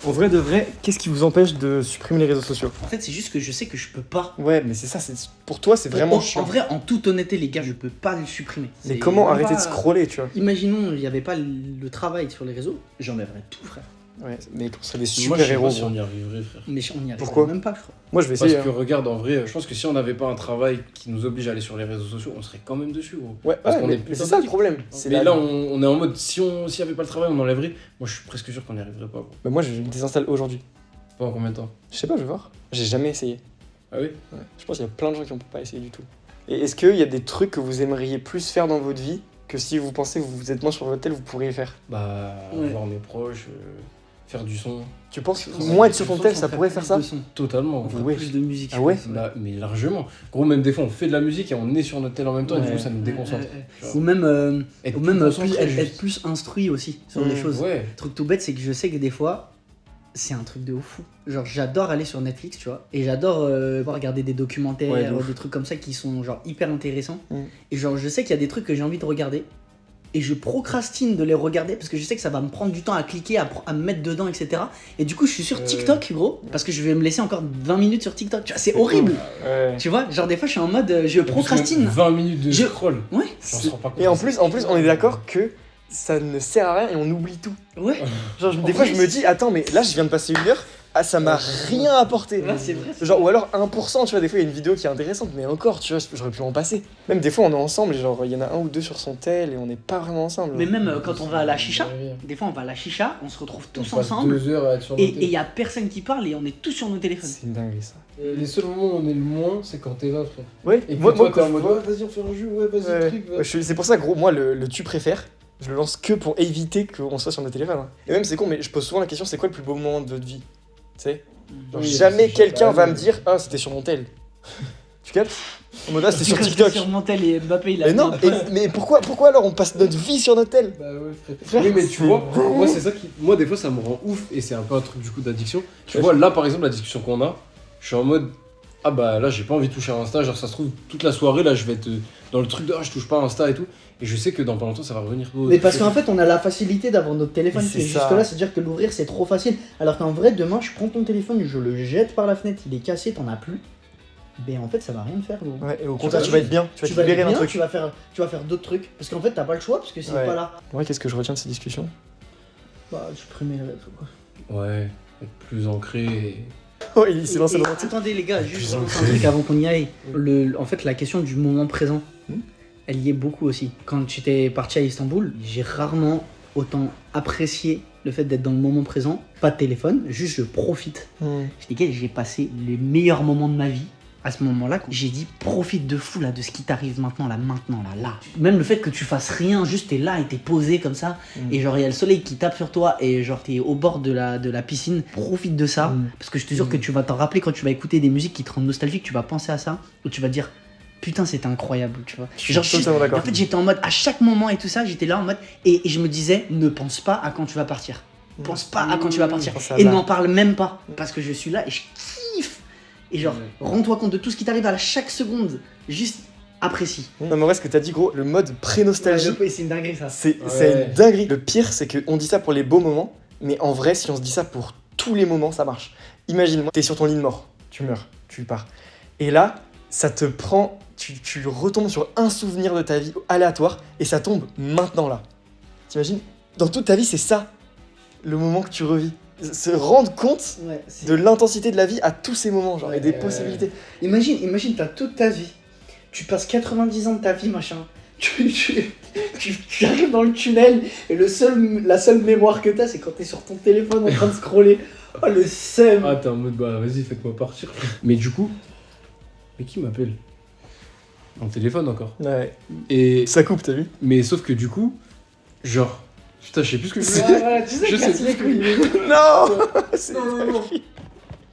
En vrai de vrai, qu'est-ce qui vous empêche de supprimer les réseaux sociaux? En fait, c'est juste que je sais que je peux pas. Ouais, mais c'est ça, pour toi, c'est vraiment chiant. En vrai, en toute honnêteté, les gars, je peux pas le supprimer. Mais comment même arrêter pas- de scroller, tu vois? Imaginons, il y avait pas le travail sur les réseaux, j'enlèverais tout, frère. Ouais, mais on serait des Moi, je sais super-héros. pas si gros. on y arriverait, frère. Mais on y arrive Pourquoi même pas, je crois. Moi, je vais Parce essayer. que regarde, en vrai, je pense que si on n'avait pas un travail qui nous oblige à aller sur les réseaux sociaux, on serait quand même dessus, gros. Ouais, Parce ouais, qu'on mais, est mais plus c'est ça le addictif. problème. Mais là, on est en mode, s'il n'y avait pas le travail, on enlèverait. Moi, je suis presque sûr qu'on n'y arriverait pas, gros. Bah, moi, je le désinstalle aujourd'hui. Pas en combien de temps? Je sais pas, je vais voir. J'ai jamais essayé. Ah oui? Ouais. Je pense qu'il y a plein de gens qui n'ont pas essayé du tout. Et est-ce qu'il y a des trucs que vous aimeriez plus faire dans votre vie que si vous pensez que vous êtes moins sur votre tel, vous pourriez faire? Bah, Ouais. voir mes proches, faire du son. Tu penses que Sans- moins être sur ton sans tel, faire ça pourrait faire plus ça? de son. Totalement. On ferait Ouais. plus de musique. Ah je ouais pense. Mais largement. Gros, même des fois, on fait de la musique et on est sur notre tel en même temps et du Ouais. coup, ça nous déconcentre. Ouais. Ou même, Être ou même plus plus, concentré, être juste. plus instruit aussi sur des choses. Ouais. Le truc tout bête, c'est que je sais que des fois, c'est un truc de ouf fou. Genre, j'adore aller sur Netflix, tu vois, et j'adore regarder des documentaires, Ouais, de ouf. des trucs comme ça qui sont genre hyper intéressants. Mm. Et genre, je sais qu'il y a des trucs que j'ai envie de regarder, et je procrastine de les regarder parce que je sais que ça va me prendre du temps à cliquer, à me mettre dedans, etc. Et du coup, je suis sur TikTok, gros, parce que je vais me laisser encore 20 minutes sur TikTok. Tu vois, c'est horrible. Ouais. Tu vois, genre des fois, je suis en mode, je procrastine. 20 minutes de Je- scroll. Ouais, On se rend pas compte. Et en plus, on est d'accord que ça ne sert à rien et on oublie tout. ouais. Genre, des fois, je me dis, attends, mais là, je viens de passer 1 heure, ah, ça m'a rien apporté. Ouais, c'est vrai. Genre, ou alors 1%, tu vois, des fois, il y a une vidéo qui est intéressante, mais encore, tu vois, j'aurais pu en passer. Même des fois, on est ensemble, et genre, il y en a un ou deux sur son tel, et on n'est pas vraiment ensemble. Mais même quand on va à la chicha, des fois on va à la chicha, on se retrouve tous On passe ensemble 2 heures à être sur et nos il y a personne qui parle et on est tous sur nos téléphones. C'est une dinguerie, ça. Les seuls moments où on est le moins, c'est quand t'es là, frère. Ouais, Et que moi, toi, t'es quand en je mode, vois- ouais, vas-y, on fait un jeu, ouais, vas-y, Ouais. truc, va. Ouais, c'est pour ça, gros, moi, le tu préfères, je le lance que pour éviter qu'on soit sur nos téléphones. Hein. Et même, c'est con, mais je pose souvent la question, c'est quoi le plus beau moment de votre vie? Tu sais? Genre, Oui, jamais c'est quelqu'un jamais. va me dire, ah, c'était sur mon tel. Tu captes? En mode, ah, c'était sur TikTok. Sur Montel et Mbappé, il a Mais mis non, un post. mais pourquoi alors on passe notre vie sur notre tel? Bah ouais, frère. Frère, Oui, mais tu c'est- vois, moi, c'est ça qui. Moi, des fois, ça me rend ouf et c'est un peu un truc du coup d'addiction. Tu Ouais, vois, là, par exemple, la discussion qu'on a, je suis en mode. Ah bah là, j'ai pas envie de toucher à Insta. Genre, ça se trouve, toute la soirée, là, je vais être dans le truc de ah, je touche pas à Insta et tout. Et je sais que dans pas longtemps, ça va revenir. Mais parce qu'en fait, on a la facilité d'avoir notre téléphone Mais qui est c'est juste ça. là, c'est-à-dire que l'ouvrir c'est trop facile. Alors qu'en vrai, demain, je prends ton téléphone, je le jette par la fenêtre, il est cassé, t'en as plus. Mais en fait, ça va rien faire, gros. Ouais, et au Tu contraire, vas- tu vas être bien, tu vas te libérer être d'un bien, truc. tu vas faire d'autres trucs. Parce qu'en fait, t'as pas le choix, parce que c'est Ouais. pas là. Ouais, qu'est-ce que je retiens de ces discussions? Bah, supprimer les réseaux, quoi. Ouais, être plus ancré. Et... Oh, il s'est lancé Et dans le attendez les gars, juste Plus un ancré. truc avant qu'on y aille. En fait, la question du moment présent, Hmm. elle y est beaucoup aussi. Quand j'étais parti à Istanbul, j'ai rarement autant apprécié le fait d'être dans le moment présent. Pas de téléphone, juste je profite. Je dis, j'ai passé les meilleurs moments de ma vie à ce moment-là. J'ai dit, profite de fou là, de ce qui t'arrive maintenant, là. Même le fait que tu fasses rien, juste t'es là et t'es posé comme ça. Et genre, il y a le soleil qui tape sur toi et genre, t'es au bord de la piscine. Profite de ça. Parce que je te jure que tu vas t'en rappeler quand tu vas écouter des musiques qui te rendent nostalgique. Tu vas penser à ça. Ou tu vas dire, putain, c'était incroyable, tu vois. Je suis Genre, totalement d'accord. en fait, j'étais en mode, à chaque moment et tout ça, j'étais là en mode, et je me disais, ne pense pas à quand tu vas partir. Pense pas à quand tu vas partir. Pense à Et là. n'en parle même pas. Parce que je suis là et je kiffe. Et genre, rends-toi compte de tout ce qui t'arrive à chaque seconde. Juste apprécie. Non, mais en vrai, ce que t'as dit, gros, le mode pré-nostalgie, C'est une dinguerie ça. c'est Ouais. une dinguerie. Le pire, c'est qu'on dit ça pour les beaux moments, mais en vrai, si on se dit ça pour tous les moments, ça marche. Imagine-moi, t'es sur ton lit de mort, tu meurs, tu pars. Et là, ça te prend, tu retombes sur un souvenir de ta vie aléatoire, et ça tombe maintenant là. T'imagines? Dans toute ta vie, c'est ça, le moment que tu revis. Se rendre compte Ouais, de l'intensité de la vie à tous ces moments, genre, et des Ouais. possibilités. Imagine, t'as toute ta vie. Tu passes 90 ans de ta vie, machin. Tu arrives dans le tunnel et la seule mémoire que t'as, c'est quand t'es sur ton téléphone en train de scroller. Oh, le seum. Ah, t'es en mode bah vas-y, faites-moi partir. Mais du coup, mais qui m'appelle? En téléphone encore. Ouais. Et Ça coupe, t'as vu? mais sauf que du coup, genre, putain, je sais plus ce que je veux dire. Ouais, tu sais, Je sais casse les plus. couilles. Non. C'est Non, non, non.